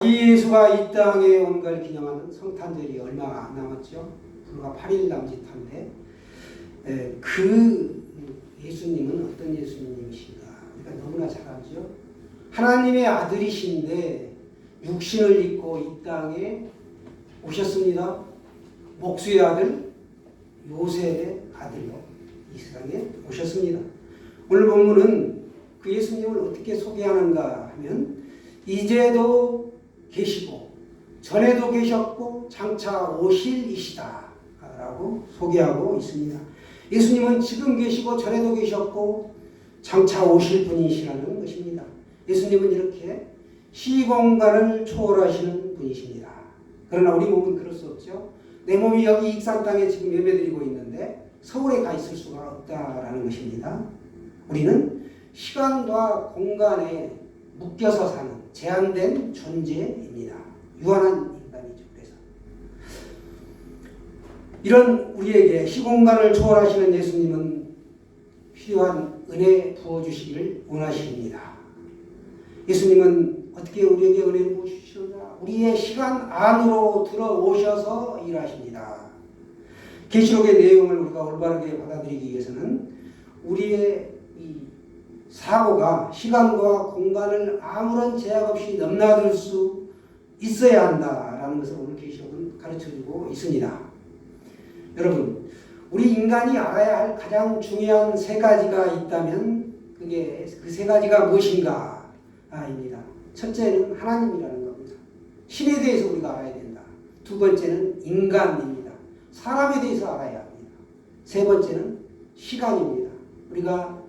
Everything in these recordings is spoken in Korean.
예수가 이 땅에 온 걸 기념하는 성탄절이 얼마 안 남았죠. 불과 8일 남짓한데 그 예수님은 어떤 예수님이신가 우리가 너무나 잘 알죠. 하나님의 아들이신데 육신을 입고 이 땅에 오셨습니다. 목수의 아들 요셉의 아들로 이 세상에 오셨습니다. 오늘 본문은 그 예수님을 어떻게 소개하는가 하면 이제도 계시고 전에도 계셨고 장차 오실 이시다 라고 소개하고 있습니다. 예수님은 지금 계시고 전에도 계셨고 장차 오실 분이시라는 것입니다. 예수님은 이렇게 시공간을 초월하시는 분이십니다. 그러나 우리 몸은 그럴 수 없죠. 내 몸이 여기 익산 땅에 지금 예배드리고 있는데 서울에 가 있을 수가 없다라는 것입니다. 우리는 시간과 공간에 묶여서 사는 제한된 존재입니다. 유한한 인간이죠. 그래서 이런 우리에게 시공간을 초월하시는 예수님은 필요한 은혜 부어주시기를 원하십니다. 예수님은 어떻게 우리에게 은혜를 부어주시느냐? 우리의 시간 안으로 들어오셔서 일하십니다. 계시록의 내용을 우리가 올바르게 받아들이기 위해서는 우리의 이 사고가 시간과 공간을 아무런 제약 없이 넘나들 수 있어야 한다라는 것을 오늘 계시록은 가르쳐주고 있습니다. 여러분, 우리 인간이 알아야 할 가장 중요한 세 가지가 있다면 그게 그 세 가지가 무엇인가 입니다. 첫째는 하나님이라는 겁니다. 신에 대해서 우리가 알아야 된다. 두 번째는 인간입니다. 사람에 대해서 알아야 합니다. 세 번째는 시간입니다. 우리가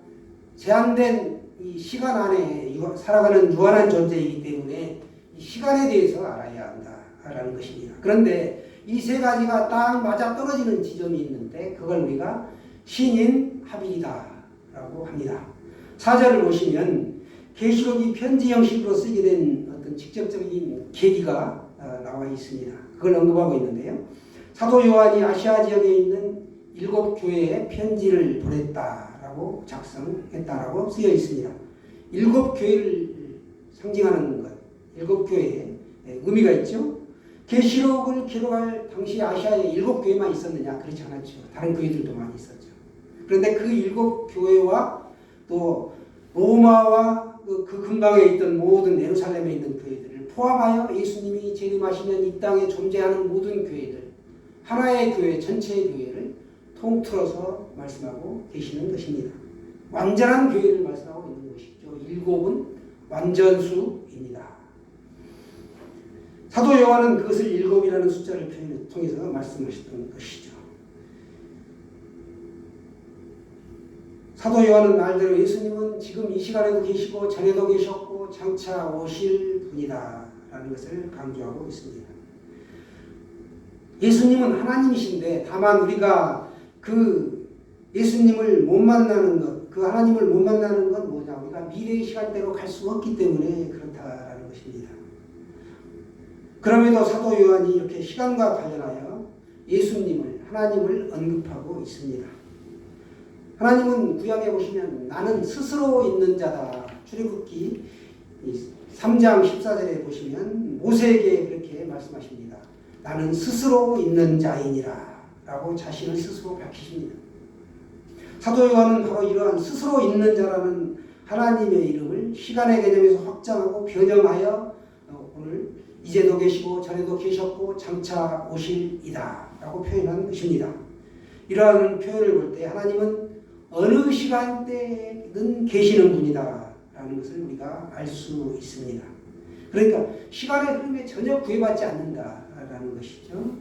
제한된 이 시간 안에 살아가는 유한한 존재이기 때문에 이 시간에 대해서 알아야 한다라는 것입니다. 그런데 이 세 가지가 딱 맞아 떨어지는 지점이 있는데 그걸 우리가 신인합일이다라고 합니다. 4절을 보시면 계시록이 편지 형식으로 쓰게 된 어떤 직접적인 계기가 나와 있습니다. 그걸 언급하고 있는데요. 사도 요한이 아시아 지역에 있는 7 교회에 편지를 보냈다라고 작성했다라고 쓰여 있습니다. 7 교회를 상징하는 것, 7 교회에 의미가 있죠. 계시록을 기록할 당시 아시아에 7 교회만 있었느냐? 그렇지 않았죠. 다른 교회들도 많이 있었죠. 그런데 그 7 교회와 또 로마와 그 근방에 있던 모든 예루살렘에 있는 교회들을 포함하여 예수님이 재림하시면 이 땅에 존재하는 모든 교회들, 하나의 교회, 전체의 교회를 통틀어서 말씀하고 계시는 것입니다. 완전한 교회를 말씀하고 있는 것이죠. 7은 완전수입니다. 사도 요한은 그것을 7이라는 숫자를 통해서 말씀하셨던 것이죠. 사도 요한은 말대로 예수님은 지금 이 시간에도 계시고 전에도 계셨고 장차 오실 분이다 라는 것을 강조하고 있습니다. 예수님은 하나님이신데 다만 우리가 그 예수님을 못 만나는 것, 그 하나님을 못 만나는 건 뭐냐? 우리가 미래의 시간대로 갈 수 없기 때문에 그렇다라는 것입니다. 그럼에도 사도 요한이 이렇게 시간과 관련하여 예수님을, 하나님을 언급하고 있습니다. 하나님은 구약에 보시면 나는 스스로 있는 자다. 출애굽기 3장 14절에 보시면 모세에게 그렇게 말씀하십니다. 나는 스스로 있는 자이니라 라고 자신을 스스로 밝히십니다. 사도 요한은 바로 이러한 스스로 있는 자라는 하나님의 이름을 시간의 개념에서 확장하고 변형하여 오늘 이제도 계시고 전에도 계셨고 장차 오실 이다 라고 표현한 것입니다. 이러한 표현을 볼 때 하나님은 어느 시간대에는 계시는 분이다 라는 것을 우리가 알 수 있습니다. 그러니까 시간의 흐름에 전혀 구애받지 않는다라는 것이죠.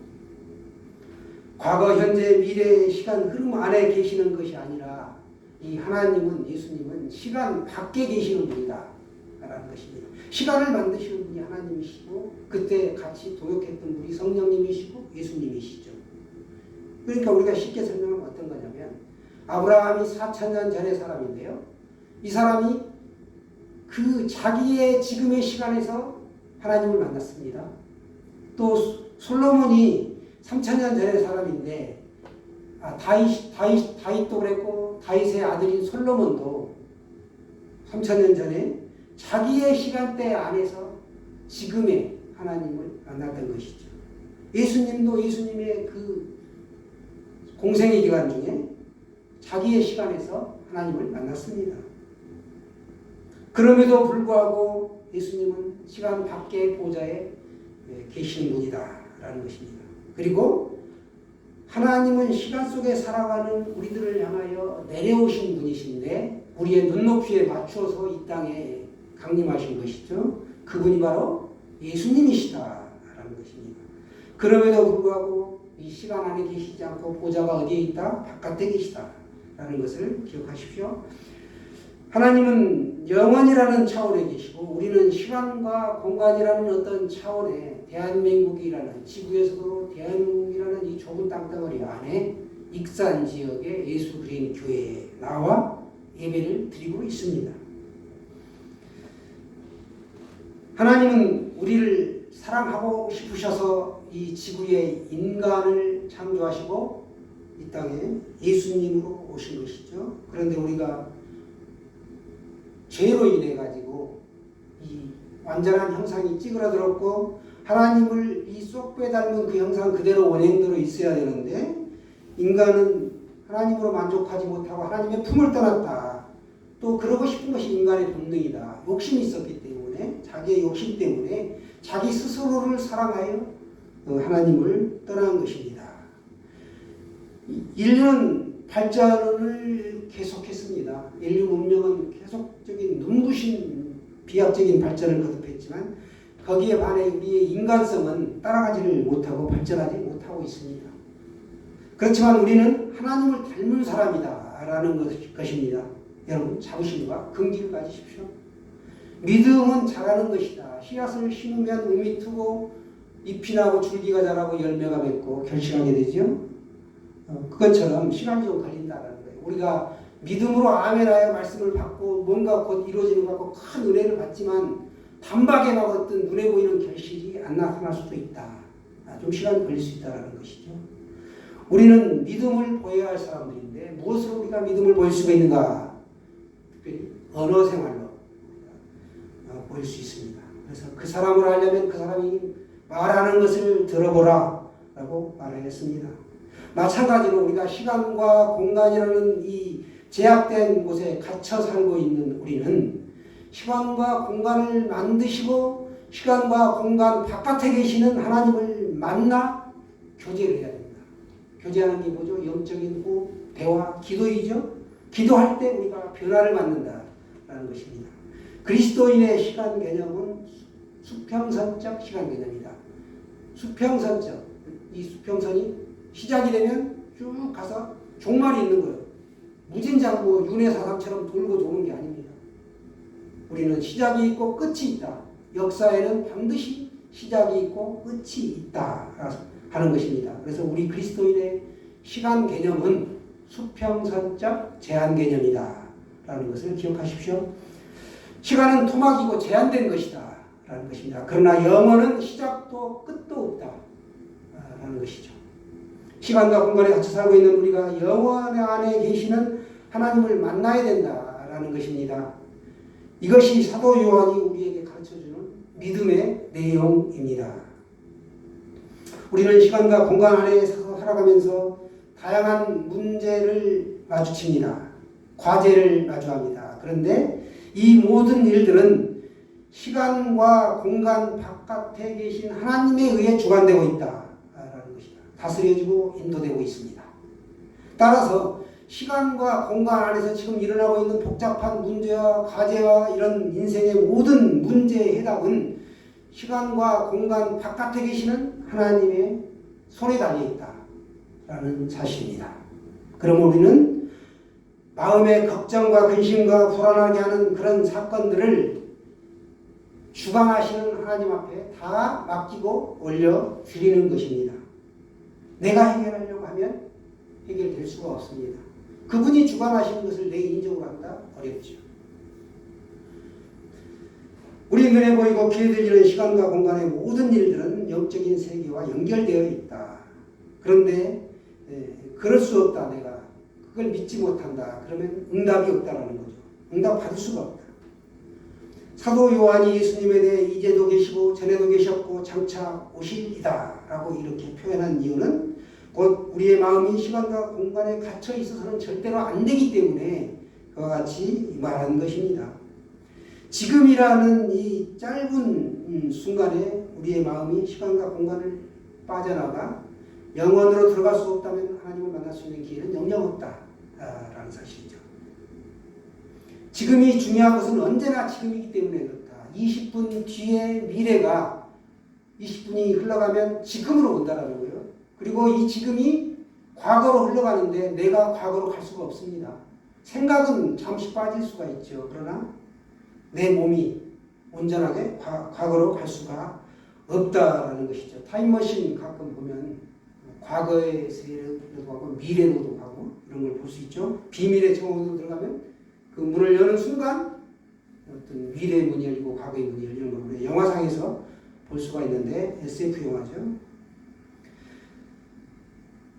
과거, 현재, 미래의 시간 흐름 안에 계시는 것이 아니라 이 하나님은, 예수님은 시간 밖에 계시는 분이다 라는 것입니다. 시간을 만드시는 분이 하나님이시고 그때 같이 도역했던 분이 성령님이시고 예수님이시죠. 그러니까 우리가 쉽게 설명하면 어떤 거냐면 아브라함이 4,000년 전의 사람인데요. 이 사람이 그 자기의 지금의 시간에서 하나님을 만났습니다. 또 솔로몬이 3,000년 전의 사람인데 다윗도 그랬고 다윗의 아들인 솔로몬도 3,000년 전에 자기의 시간대 안에서 지금의 하나님을 만났던 것이죠. 예수님도 예수님의 그 공생의 기간 중에 자기의 시간에서 하나님을 만났습니다. 그럼에도 불구하고 예수님은 시간 밖의 보좌에 계시는 분이다라는 것입니다. 그리고 하나님은 시간 속에 살아가는 우리들을 향하여 내려오신 분이신데 우리의 눈높이에 맞추어서 이 땅에 강림하신 것이죠. 그분이 바로 예수님이시다라는 것입니다. 그럼에도 불구하고 이 시간 안에 계시지 않고 보좌가 어디에 있다? 바깥에 계시다라는 것을 기억하십시오. 하나님은 영원이라는 차원에 계시고 우리는 시간과 공간이라는 어떤 차원에 대한민국이라는 지구에서도 대한민국이라는 이 좁은 땅덩어리 안에 익산 지역의 예수 그리스도 교회에 나와 예배를 드리고 있습니다. 하나님은 우리를 사랑하고 싶으셔서 이 지구에 인간을 창조하시고 이 땅에 예수님으로 오신 것이죠. 그런데 우리가 죄로 인해 가지고 이 완전한 형상이 찌그러들었고 하나님을 이 쏙빼 닮은 그 형상 그대로 원행대로 있어야 되는데 인간은 하나님으로 만족하지 못하고 하나님의 품을 떠났다. 또 그러고 싶은 것이 인간의 본능이다. 욕심이 있었기 때문에 자기의 욕심 때문에 자기 스스로를 사랑하여 하나님을 떠난 것입니다. 인류는 발전을 계속했습니다. 인류 문명은 계속적인 눈부신 비약적인 발전을 거듭했지만 거기에 반해 우리의 인간성은 따라가지를 못하고 발전하지 못하고 있습니다. 그렇지만 우리는 하나님을 닮은 사람이다 라는 것입니다. 여러분 자부심과 긍지를 가지십시오. 믿음은 자라는 것이다. 씨앗을 심으면 움이 트고 잎이 나고 줄기가 자라고 열매가 맺고 결실하게 되죠. 그것처럼 시간이 좀 걸린다는 거예요. 우리가 믿음으로 아멘하여 말씀을 받고 뭔가 곧 이루어지는 것 같고 큰 은혜를 받지만 단박에 막 어떤 눈에 보이는 결실이 안 나타날 수도 있다. 좀 시간이 걸릴 수 있다는 것이죠. 우리는 믿음을 보여야 할 사람들인데 무엇으로 우리가 믿음을 보일 수가 있는가? 특별히 언어 생활로 보일 수 있습니다. 그래서 그 사람을 알려면 그 사람이 말하는 것을 들어보라 라고 말하였습니다. 마찬가지로 우리가 시간과 공간이라는 이 제약된 곳에 갇혀 살고 있는 우리는 시간과 공간을 만드시고 시간과 공간 바깥에 계시는 하나님을 만나 교제를 해야 됩니다. 교제하는 게 뭐죠? 영적인 호흡, 대화, 기도이죠. 기도할 때 우리가 변화를 받는다라는 것입니다. 그리스도인의 시간 개념은 수평선적 시간 개념이다. 수평선적. 이 수평선이 시작이 되면 쭉 가서 종말이 있는 거예요. 무진장구 윤회사상처럼 돌고 도는 게 아닙니다. 우리는 시작이 있고 끝이 있다. 역사에는 반드시 시작이 있고 끝이 있다 하는 것입니다. 그래서 우리 그리스도인의 시간 개념은 수평선적 제한 개념이다 라는 것을 기억하십시오. 시간은 토막이고 제한된 것이다 라는 것입니다. 그러나 영혼은 시작도 끝도 없다 라는 것이죠. 시간과 공간에 갇혀 살고 있는 우리가 영원 안에 계시는 하나님을 만나야 된다라는 것입니다. 이것이 사도 요한이 우리에게 가르쳐주는 믿음의 내용입니다. 우리는 시간과 공간 안에 살아가면서 다양한 문제를 마주칩니다. 과제를 마주합니다. 그런데 이 모든 일들은 시간과 공간 바깥에 계신 하나님에 의해 주관되고 있다. 다스려지고 인도되고 있습니다. 따라서 시간과 공간 안에서 지금 일어나고 있는 복잡한 문제와 과제와 이런 인생의 모든 문제의 해답은 시간과 공간 바깥에 계시는 하나님의 손에 달려 있다라는 사실입니다. 그럼 우리는 마음의 걱정과 근심과 불안하게 하는 그런 사건들을 주관하시는 하나님 앞에 다 맡기고 올려드리는 것입니다. 내가 해결하려고 하면 해결될 수가 없습니다. 그분이 주관하시는 것을 내 인정으로 한다? 어렵죠. 우리 눈에 보이고 귀에 들리는 시간과 공간의 모든 일들은 영적인 세계와 연결되어 있다. 그런데 그럴 수 없다. 내가 그걸 믿지 못한다. 그러면 응답이 없다라는 거죠. 응답 받을 수가 없다. 사도 요한이 예수님에 대해 이제도 계시고 전에도 계셨고 장차 오실이다 라고 이렇게 표현한 이유는 곧 우리의 마음이 시간과 공간에 갇혀 있어서는 절대로 안 되기 때문에 그와 같이 말하는 것입니다. 지금이라는 이 짧은 순간에 우리의 마음이 시간과 공간을 빠져나가 영원으로 들어갈 수 없다면 하나님을 만날 수 있는 기회는 영영 없다라는 사실이죠. 지금이 중요한 것은 언제나 지금이기 때문에 그렇다. 20분 뒤에 미래가 20분이 흘러가면 지금으로 온다라는 거예요. 그리고 이 지금이 과거로 흘러가는데 내가 과거로 갈 수가 없습니다. 생각은 잠시 빠질 수가 있죠. 그러나 내 몸이 온전하게 과거로 갈 수가 없다라는 것이죠. 타임머신 가끔 보면 과거의 세계로도 가고 미래로도 가고 이런 걸 볼 수 있죠. 비밀의 정원으로 들어가면 그 문을 여는 순간 어떤 미래의 문이 열리고 과거의 문이 열리는 걸 영화상에서 볼 수가 있는데 SF 영화죠.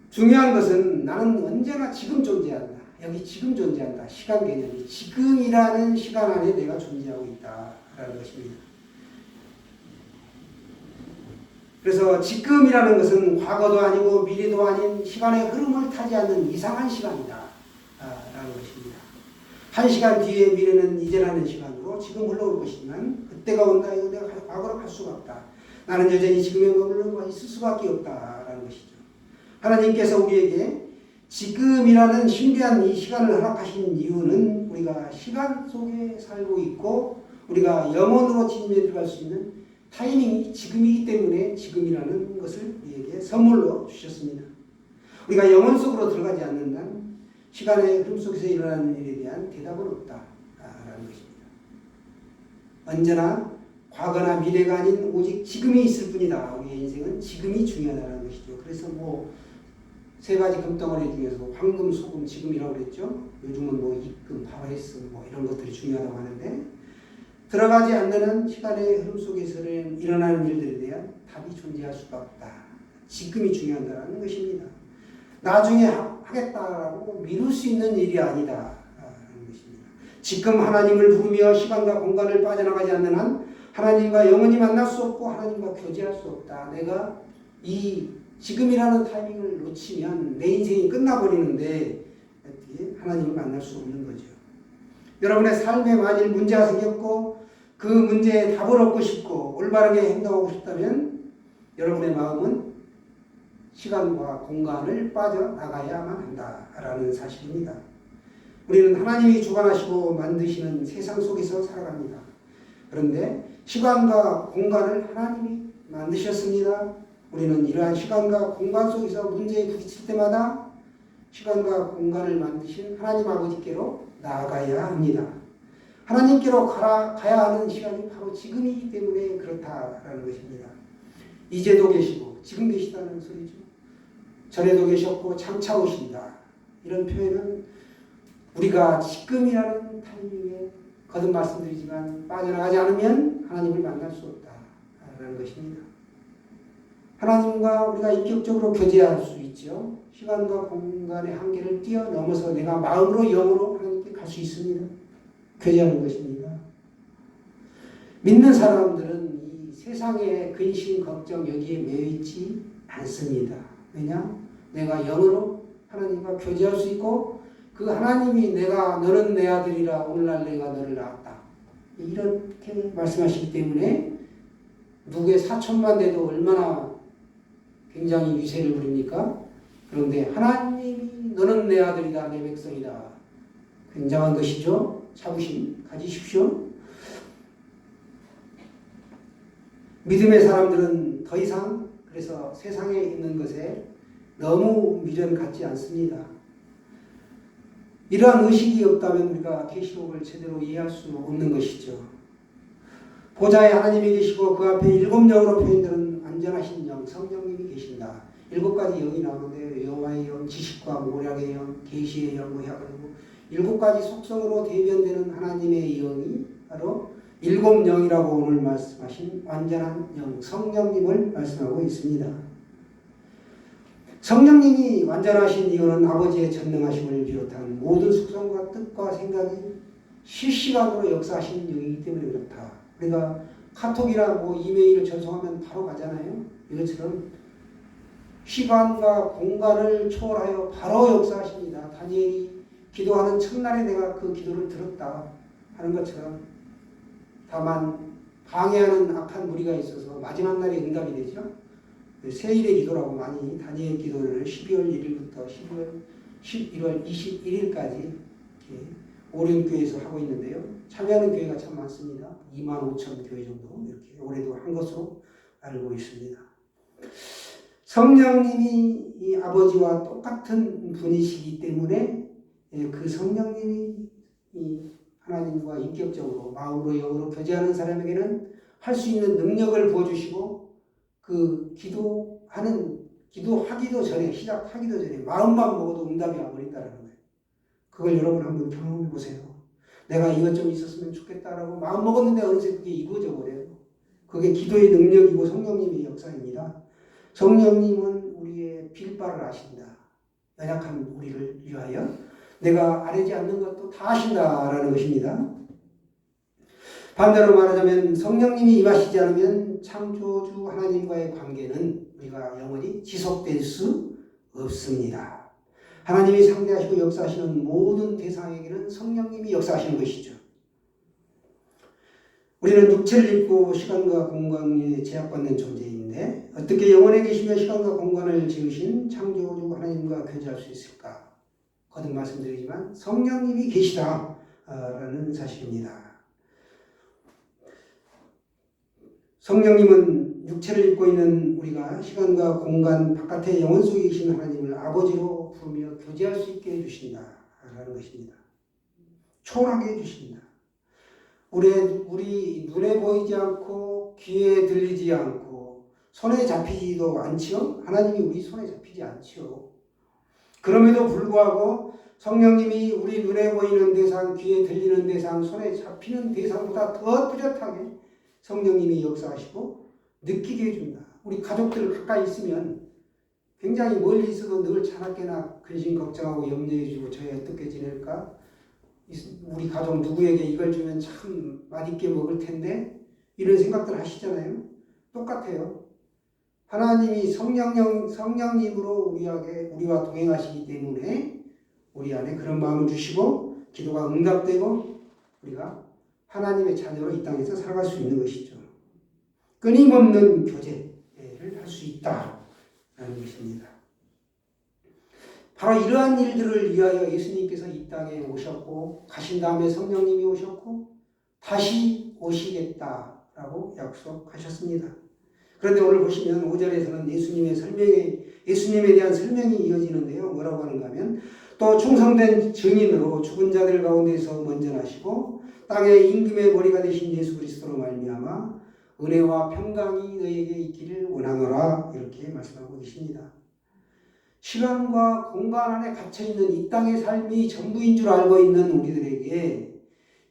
중요한 것은 나는 언제나 지금 존재한다. 여기 지금 존재한다. 시간 개념이 지금이라는 시간 안에 내가 존재하고 있다라는 것입니다. 그래서 지금이라는 것은 과거도 아니고 미래도 아닌 시간의 흐름을 타지 않는 이상한 시간이다 라는 것입니다. 한 시간 뒤에 미래는 이제라는 시간으로 지금 흘러올 것이지만 그때가 온다. 이거 내가 과거로 갈 수가 없다. 나는 여전히 지금에 머물러 있을 수밖에 없다라는 것이죠. 하나님께서 우리에게 지금이라는 신비한 이 시간을 허락하신 이유는 우리가 시간 속에 살고 있고 우리가 영원으로 진입에 들어갈 수 있는 타이밍이 지금이기 때문에 지금이라는 것을 우리에게 선물로 주셨습니다. 우리가 영원 속으로 들어가지 않는 한 시간의 흐름 속에서 일어나는 일에 대한 대답은 없다라는 것입니다. 언제나 과거나 미래가 아닌 오직 지금이 있을 뿐이다. 우리의 인생은 지금이 중요하다는 것이죠. 그래서 세 가지 금덩어리 중에서 황금, 소금, 지금이라고 그랬죠. 요즘은 입금, 파라이스 이런 것들이 중요하다고 하는데 들어가지 않는 한 시간의 흐름 속에서 일어나는 일들에 대한 답이 존재할 수가 없다. 지금이 중요하다는 것입니다. 나중에 하겠다라고 미룰 수 있는 일이 아니다라는 것입니다. 지금 하나님을 부르며 시간과 공간을 빠져나가지 않는 한 하나님과 영원히 만날 수 없고 하나님과 교제할 수 없다. 내가 이 지금이라는 타이밍을 놓치면 내 인생이 끝나버리는데 하나님을 만날 수 없는 거죠. 여러분의 삶에 만일 문제가 생겼고 그 문제에 답을 얻고 싶고 올바르게 행동하고 싶다면 여러분의 마음은 시간과 공간을 빠져나가야만 한다라는 사실입니다. 우리는 하나님이 주관하시고 만드시는 세상 속에서 살아갑니다. 그런데 시간과 공간을 하나님이 만드셨습니다. 우리는 이러한 시간과 공간 속에서 문제에 부딪힐 때마다 시간과 공간을 만드신 하나님 아버지께로 나아가야 합니다. 하나님께로 가야 하는 시간이 바로 지금이기 때문에 그렇다라는 것입니다. 이제도 계시고 지금 계시다는 소리죠. 전에도 계셨고 장차 오신다. 이런 표현은 우리가 지금이라는 타이밍에 거듭 말씀드리지만 빠져나가지 않으면 하나님을 만날 수 없다라는 것입니다. 하나님과 우리가 인격적으로 교제할 수 있죠. 시간과 공간의 한계를 뛰어넘어서 내가 마음으로 영으로 하나님께 갈 수 있습니다. 교제하는 것입니다. 믿는 사람들은 이 세상의 근심, 걱정 여기에 매여있지 않습니다. 왜냐? 내가 영으로 하나님과 교제할 수 있고 그 하나님이 너는 내 아들이라 오늘날 내가 너를 낳았다. 이렇게 말씀하시기 때문에 누구의 사촌만 돼도 얼마나 굉장히 위세를 부립니까? 그런데 하나님이 너는 내 아들이다, 내 백성이다. 굉장한 것이죠. 자부심 가지십시오. 믿음의 사람들은 더 이상 그래서 세상에 있는 것에 너무 미련 갖지 않습니다. 이러한 의식이 없다면 우리가 계시록을 제대로 이해할 수 없는 것이죠. 보좌에 하나님이 계시고 그 앞에 7영으로 표현되는 안전하신 영, 성령님이 계신다. 7가지 영이 나오는데 여호와의 영, 지식과 모략의 영, 계시의 영, 그리고 7가지 속성으로 대변되는 하나님의 영이 바로 7영이라고 오늘 말씀하신 완전한 영, 성령님을 말씀하고 있습니다. 성령님이 완전하신 이유는 아버지의 전능하심을 비롯한 모든 속성과 뜻과 생각이 실시간으로 역사하시는 영이기 때문에 그렇다. 그러니까 카톡이나 뭐 이메일을 전송하면 바로 가잖아요. 이것처럼 시간과 공간을 초월하여 바로 역사하십니다. 다니엘이 기도하는 첫날에 내가 그 기도를 들었다 하는 것처럼, 다만 방해하는 악한 무리가 있어서 마지막 날에 응답이 되죠. 세일의 기도라고 많이 다니엘 기도를 12월 1일부터 11월 21일까지 오륜교회에서 하고 있는데요. 참여하는 교회가 참 많습니다. 25,000 교회 정도 이렇게 올해도 한 것으로 알고 있습니다. 성령님이 이 아버지와 똑같은 분이시기 때문에 그 성령님이 이 하나님과 인격적으로 마음으로 영으로 교제하는 사람에게는 할 수 있는 능력을 부어주시고, 그 기도하기도 전에, 시작하기도 전에 마음만 먹어도 응답이 와버린다는 거예요. 그걸 여러분 한번 경험해 보세요. 내가 이것 좀 있었으면 좋겠다라고 마음 먹었는데 어느새 그게 이루어져 버려요. 그게 기도의 능력이고 성령님의 역사입니다. 성령님은 우리의 빌바를 아신다. 연약한 우리를 위하여 내가 아뢰지 않는 것도 다 아신다라는 것입니다. 반대로 말하자면 성령님이 임하시지 않으면 창조주 하나님과의 관계는 우리가 영원히 지속될 수 없습니다. 하나님이 상대하시고 역사하시는 모든 대상에게는 성령님이 역사하시는 것이죠. 우리는 육체를 입고 시간과 공간에 제약받는 존재인데 어떻게 영원에 계시며 시간과 공간을 지으신 창조주 하나님과 교제할 수 있을까? 거듭 말씀드리지만 성령님이 계시다라는 사실입니다. 성령님은 육체를 입고 있는 우리가 시간과 공간 바깥의 영혼 속에 계신 하나님을 아버지로 부르며 교제할 수 있게 해주신다라는 것입니다. 초월하게 해주신다. 우리 눈에 보이지 않고 귀에 들리지 않고 손에 잡히지도 않지요. 하나님이 우리 손에 잡히지 않지요. 그럼에도 불구하고 성령님이 우리 눈에 보이는 대상, 귀에 들리는 대상, 손에 잡히는 대상보다 더 뚜렷하게 성령님이 역사하시고 느끼게 해준다. 우리 가족들 가까이 있으면 굉장히 멀리 있어도 늘 차갑게나 근심 걱정하고 염려해주고 저희 어떻게 지낼까? 우리 가족 누구에게 이걸 주면 참 맛있게 먹을 텐데 이런 생각들 하시잖아요. 똑같아요. 하나님이 성령님으로 우리와 동행하시기 때문에 우리 안에 그런 마음을 주시고 기도가 응답되고 우리가 하나님의 자녀로 이 땅에서 살아갈 수 있는 것이죠. 끊임없는 교제를 할 수 있다라는 것입니다. 바로 이러한 일들을 위하여 예수님께서 이 땅에 오셨고 가신 다음에 성령님이 오셨고 다시 오시겠다라고 약속하셨습니다. 그런데 오늘 보시면 5절에서는 예수님에 대한 설명이 이어지는데요. 뭐라고 하는가 하면 또 충성된 증인으로 죽은 자들 가운데서 먼저 나시고 땅의 임금의 머리가 되신 예수 그리스도로 말미암아 은혜와 평강이 너에게 있기를 원하노라 이렇게 말씀하고 계십니다. 시간과 공간 안에 갇혀있는 이 땅의 삶이 전부인 줄 알고 있는 우리들에게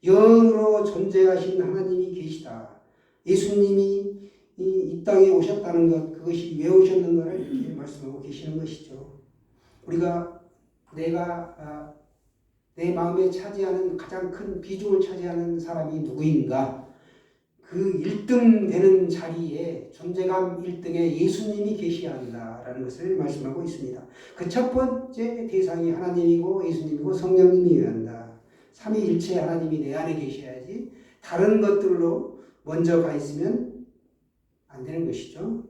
영으로 존재하신 하나님이 계시다. 예수님이 이 땅에 오셨다는 것, 그것이 왜 오셨는가를 이렇게 말씀하고 계시는 것이죠. 우리가 내 마음에 차지하는 가장 큰 비중을 차지하는 사람이 누구인가? 그 1등 되는 자리에 존재감 1등에 예수님이 계셔야 한다라는 것을 말씀하고 있습니다. 그 첫 번째 대상이 하나님이고 예수님이고 성령님이어야 한다. 삼위일체 하나님이 내 안에 계셔야지 다른 것들로 먼저 가 있으면 안 되는 것이죠.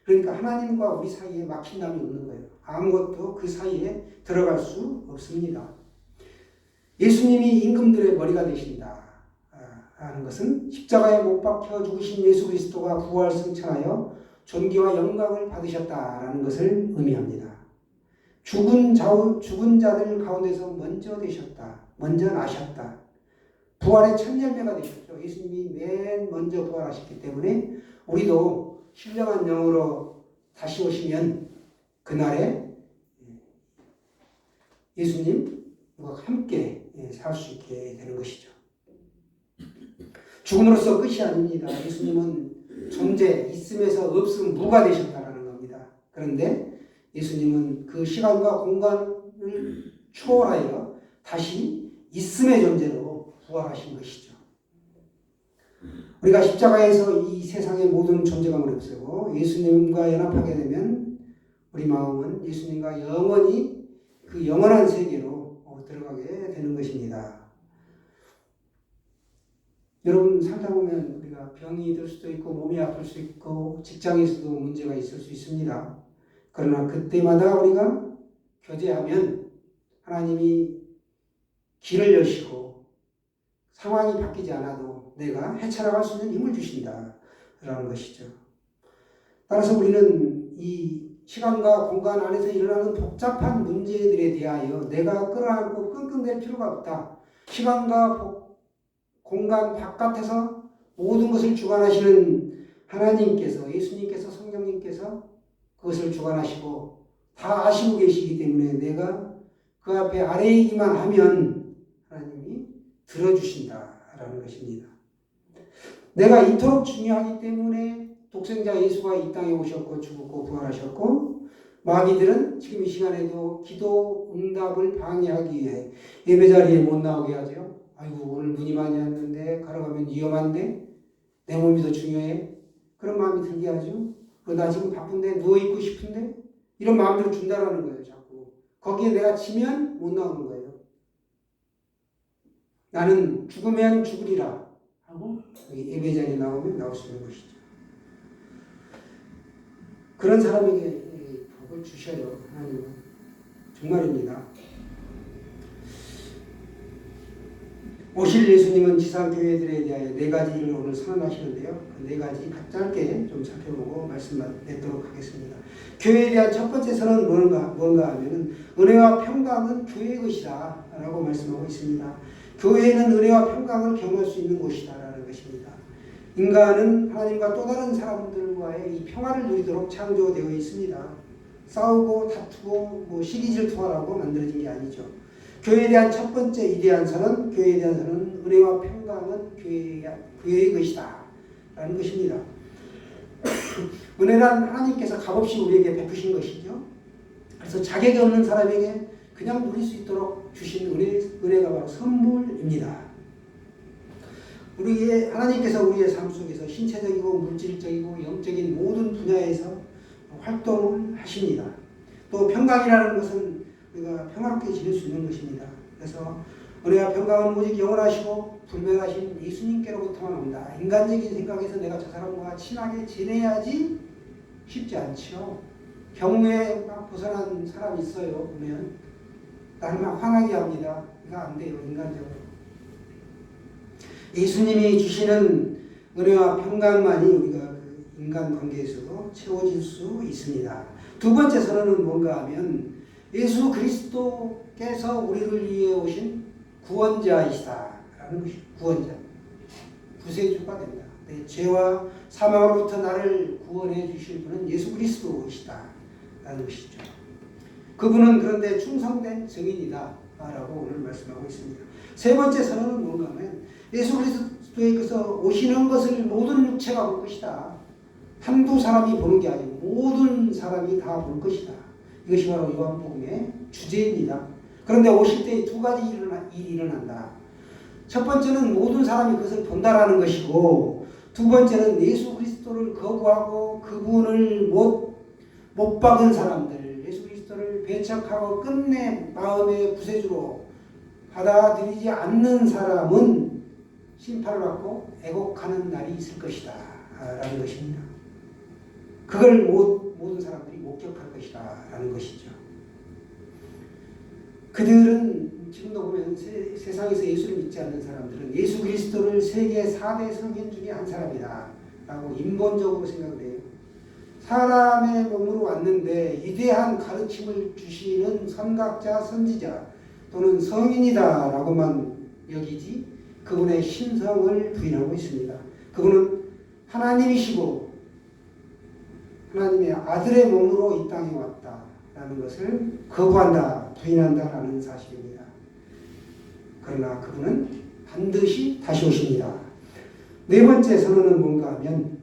그러니까 하나님과 우리 사이에 막힌담이 없는 거예요. 아무것도 그 사이에 들어갈 수 없습니다. 예수님이 임금들의 머리가 되신다 하는 것은 십자가에 못 박혀 죽으신 예수 그리스도가 부활 승천하여 존귀와 영광을 받으셨다라는 것을 의미합니다. 죽은 자들 가운데서 먼저 되셨다. 먼저 나셨다. 부활의 첫 열매가 되셨죠. 예수님이 맨 먼저 부활하셨기 때문에 우리도 신령한 영으로 다시 오시면 그날에 예수님과 함께 살 수 있게 되는 것이죠. 죽음으로써 끝이 아닙니다. 예수님은 존재, 있음에서 없음, 무가 되셨다는 겁니다. 그런데 예수님은 그 시간과 공간을 초월하여 다시 있음의 존재로 부활하신 것이죠. 우리가 십자가에서 이 세상의 모든 존재감을 없애고 예수님과 연합하게 되면 우리 마음은 예수님과 영원히 그 영원한 세계로 들어가게 되는 것입니다. 여러분 살다 보면 우리가 병이 들 수도 있고 몸이 아플 수 있고 직장에서도 문제가 있을 수 있습니다. 그러나 그때마다 우리가 교제하면 하나님이 길을 여시고 상황이 바뀌지 않아도 내가 헤쳐나갈 수 있는 힘을 주신다라는 것이죠. 따라서 우리는 이 시간과 공간 안에서 일어나는 복잡한 문제들에 대하여 내가 끌어안고 끙끙댈 필요가 없다. 시간과 공간 바깥에서 모든 것을 주관하시는 하나님께서, 예수님께서, 성령님께서 그것을 주관하시고 다 아시고 계시기 때문에 내가 그 앞에 아뢰이기만 하면 하나님이 들어주신다라는 것입니다. 내가 이토록 중요하기 때문에 독생자 예수가 이 땅에 오셨고 죽었고 부활하셨고 마귀들은 지금 이 시간에도 기도 응답을 방해하기 위해 예배 자리에 못 나오게 하죠. 아이고 오늘 눈이 많이 왔는데 걸어가면 위험한데 내 몸이 더 중요해. 그런 마음이 들게 하죠. 나 지금 바쁜데 누워있고 싶은데 이런 마음들을 준다라는 거예요. 자꾸 거기에 내가 지면 못 나오는 거예요. 나는 죽으면 죽으리라 하고 여기 예배 자리에 나오면 나올 수 있는 것이죠. 그런 사람에게 복을 주셔요. 하나님은 정말입니다. 오실 예수님은 지상교회들에 대하여 4가지를 오늘 선언하시는데요. 그 4가지 짧게 좀 살펴보고 말씀 맺도록 하겠습니다. 교회에 대한 첫 번째 선언은 뭔가 하면 은혜와 평강은 교회의 것이다 라고 말씀하고 있습니다. 교회는 은혜와 평강을 경험할 수 있는 곳이다 라는 것입니다. 인간은 하나님과 또 다른 사람들과의 이 평화를 누리도록 창조되어 있습니다. 싸우고 다투고 시기질투하라고 만들어진 게 아니죠. 교회에 대한 첫 번째 이대한 선언, 교회에 대한 선언은 은혜와 평강은 교회의 것이다 라는 것입니다. 은혜는 하나님께서 값없이 우리에게 베푸신 것이죠. 그래서 자격이 없는 사람에게 그냥 누릴 수 있도록 주신 은혜가 바로 선물입니다. 하나님께서 우리의 삶 속에서 신체적이고 물질적이고 영적인 모든 분야에서 활동을 하십니다. 또 평강이라는 것은 우리가 평화롭게 지낼 수 있는 것입니다. 그래서 은혜와 평강은 오직 영원하시고 불변하신 예수님께로부터만 온다. 인간적인 생각에서 내가 저 사람과 친하게 지내야지 쉽지 않죠. 경우에 막 벗어난 사람이 있어요. 보면 나를 막 화나게 합니다. 이거 안 돼요. 인간적으로. 예수님이 주시는 은혜와 평강만이 우리가 그 인간관계에서도 채워질 수 있습니다. 두 번째 선언은 뭔가 하면 예수 그리스도께서 우리를 위해 오신 구원자이시다라는 것입니다. 구원자. 구세주가 된다. 내 죄와 사망으로부터 나를 구원해 주실 분은 예수 그리스도이시다라는 것이죠. 그분은 그런데 충성된 증인이다 라고 오늘 말씀하고 있습니다. 세 번째 선언은 뭔가 하면 예수 그리스도께서 오시는 것을 모든 육체가 볼 것이다. 한두 사람이 보는 게 아니고 모든 사람이 다 볼 것이다. 이것이 바로 요한복음의 주제입니다. 그런데 오실 때 2가지 일이 일어난다. 첫 번째는 모든 사람이 그것을 본다라는 것이고 두 번째는 예수 그리스도를 거부하고 그분을 못 박은 사람들, 예수 그리스도를 배척하고 끝내 마음의 구세주로 받아들이지 않는 사람은 심판을 받고 애곡하는 날이 있을 것이다 라는 것입니다. 그걸 모든 사람들이 목격할 것이다 라는 것이죠. 그들은 지금도 보면 세상에서 예수를 믿지 않는 사람들은 예수 그리스도를 세계 4대 성인 중에 한 사람이다 라고 인본적으로 생각을 해요. 사람의 몸으로 왔는데 위대한 가르침을 주시는 선각자, 선지자 또는 성인이다 라고만 여기지 그분의 신성을 부인하고 있습니다. 그분은 하나님이시고 하나님의 아들의 몸으로 이 땅에 왔다라는 것을 거부한다, 부인한다라는 사실입니다. 그러나 그분은 반드시 다시 오십니다. 네 번째 선언은 뭔가 하면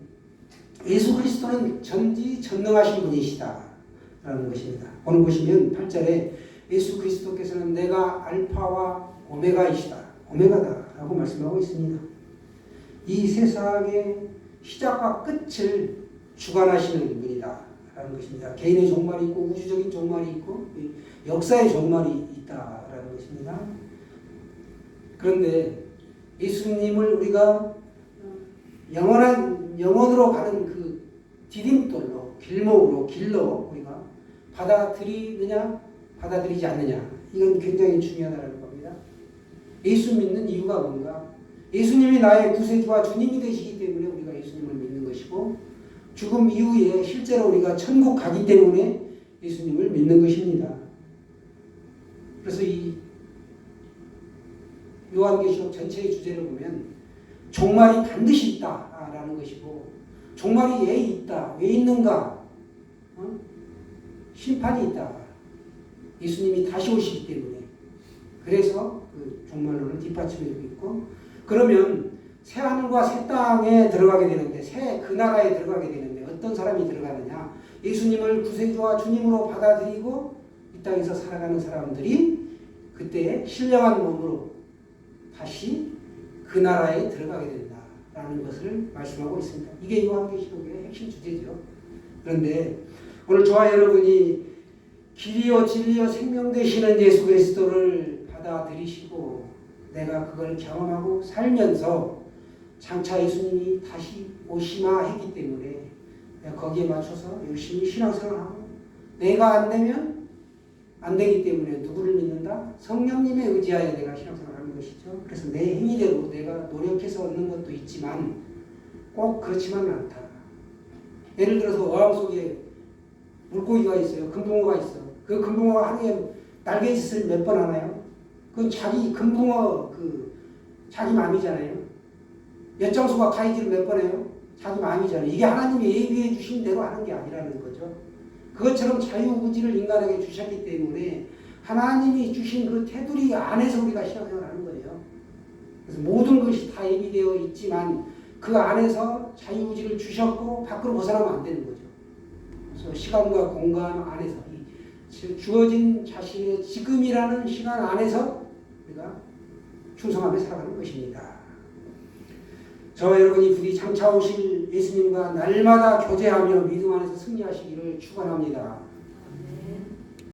예수 그리스도는 전지전능하신 분이시다라는 것입니다. 오늘 보시면 8절에 예수 그리스도께서는 내가 알파와 오메가이시다. 오메가다. 라고 말씀하고 있습니다. 이 세상의 시작과 끝을 주관하시는 분이다 라는 것입니다. 개인의 종말이 있고 우주적인 종말이 있고 역사의 종말이 있다라는 것입니다. 그런데 예수님을 우리가 영원으로 가는 그 디딤돌로 길로 우리가 받아들이느냐 받아들이지 않느냐, 이건 굉장히 중요하다는 겁니다. 예수 믿는 이유가 뭔가? 예수님이 나의 구세주와 주님이 되시기 때문에 우리가 예수님을 믿는 것이고, 죽음 이후에 실제로 우리가 천국 가기 때문에 예수님을 믿는 것입니다. 그래서 이 요한계시록 전체의 주제를 보면 종말이 반드시 있다라는 것이고, 종말이 왜 있다, 왜 있는가? 심판이 있다. 예수님이 다시 오시기 때문에. 그래서 그 종말론을 뒷받침해주고 있고, 그러면 새 하늘과 새 땅에 들어가게 되는데, 그 나라에 들어가게 되는데 어떤 사람이 들어가느냐? 예수님을 구세주와 주님으로 받아들이고 이 땅에서 살아가는 사람들이 그때 신령한 몸으로 다시 그 나라에 들어가게 된다라는 것을 말씀하고 있습니다. 이게 요한계시록의 핵심 주제죠. 그런데 오늘 저와 여러분이 길이요 진리요 생명 되시는 예수 그리스도를 받아들이시고 내가 그걸 경험하고 살면서 장차 예수님이 다시 오시마 했기 때문에 내가 거기에 맞춰서 열심히 신앙생활하고, 내가 안 되면 안 되기 때문에 누구를 믿는다? 성령님에 의지하여 내가 신앙생활하는 것이죠. 그래서 내 행위대로 내가 노력해서 얻는 것도 있지만 꼭 그렇지만은 않다. 예를 들어서 어항 속에 물고기가 있어요. 금붕어가 있어. 그 금붕어가 하루에 날개짓을 몇 번 하나요? 그건 자기 금붕어 자기 마음이잖아요. 엿장수가 가이질을 몇 번 해요? 자기 마음이잖아요. 이게 하나님이 예비해 주신 대로 하는 게 아니라는 거죠. 그것처럼 자유의지를 인간에게 주셨기 때문에 하나님이 주신 그 테두리 안에서 우리가 신앙생활을 하는 거예요. 그래서 모든 것이 다 예비되어 있지만 그 안에서 자유의지를 주셨고 밖으로 벗어나면 안 되는 거죠. 그래서 시간과 공간 안에서 주어진 자신의 지금이라는 시간 안에서 우리가 충성하며 살아가는 것입니다. 저와 여러분이 부디 장차 오실 예수님과 날마다 교제하며 믿음 안에서 승리하시기를 축원합니다.